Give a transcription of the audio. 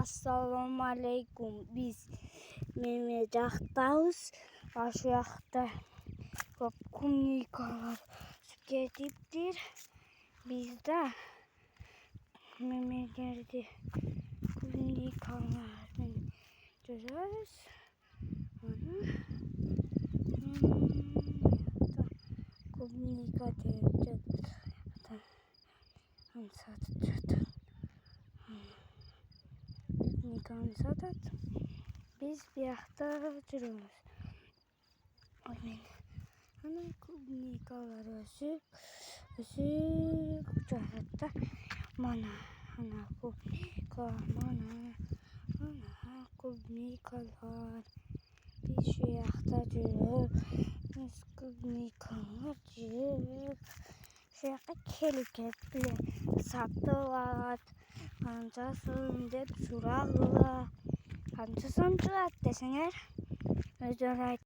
Assalamualaikum. Biz Mehmet Aktaus aşağıda komünikalar tüketiptir. Biz de Mehmet'lerde komünikalarını görürüz. Komünikatif Satat. Biz bir hafta duruyoruz. Ana komünikalar özü kucakta mana ana komünikalar biz bir hafta duruyoruz. Komünikalar duruyoruz. Şaka keliketli sattılar. Kancasın деп сурағыла. Қаншасын тұрады десеңер, өздері